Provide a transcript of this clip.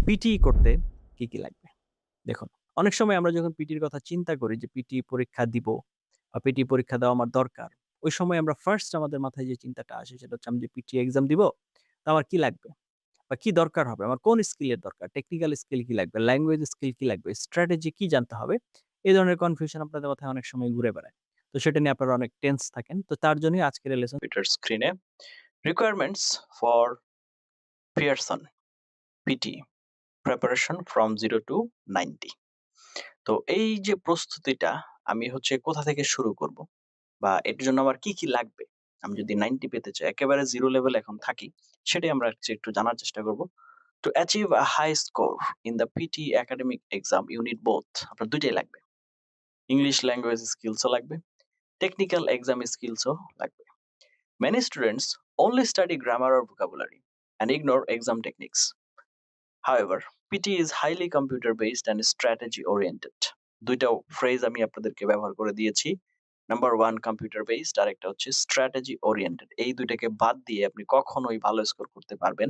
PT করতে কি লাগবে? দেখুন, অনেক সময় আমরা যখন পিটির কথা চিন্তা করি যে পিটি পরীক্ষা দিব বা পিটি পরীক্ষা দেওয়া আমার দরকার। ওই সময় আমরা ফার্স্ট আমাদের মাথায় যে চিন্তাটা আসে সেটা হচ্ছে আমি যে পিটি এক্সাম দিব, তো আমার কি লাগবে? বা কি দরকার হবে? আমার কোন স্কিলের দরকার? টেকনিক্যাল স্কিল কি লাগবে? ল্যাঙ্গুয়েজ স্কিল কি লাগবে? স্ট্র্যাটেজি কি জানতে হবে? এই ধরনের কনফিউশন আপনাদের মাথায় অনেক সময় ঘুরে বেড়ায়। তো সেটা নিয়ে আপনারা অনেক টেন্স থাকেন। তো তার জন্যই আজকের এই লেসন কম্পিউটার স্ক্রিনে requirements for Pearson PT preparation from 0 to 90। তো এই যে প্রস্তুতিটা আমি হচ্ছে কোথা থেকে শুরু করব? বা এটার জন্য আমার কি লাগবে? আমি যদি 90 পেতে চাই, একেবারে 0 লেভেল এখন থাকি, সেটাই আমরা হচ্ছে একটু জানার চেষ্টা করব। To achieve a high score in the PT academic exam, you need both. আপনার ২ টাই লাগবে। ইংলিশ ল্যাঙ্গুয়েজ স্কিলসও লাগবে, টেকনিক্যাল এক্সাম স্কিলসও লাগবে। Many students only study grammar or vocabulary and ignore exam techniques. However, PT is highly computer based and strategy oriented. ২ টা phrase আমি আপনাদেরকে ব্যবহার করে দিয়েছি। নাম্বার 1 কম্পিউটার বেসড, আরেকটা হচ্ছে স্ট্র্যাটেজি ওরিয়েন্টেড। এই ২ টাকে বাদ দিয়ে আপনি কখনোই ভালো স্কোর করতে পারবেন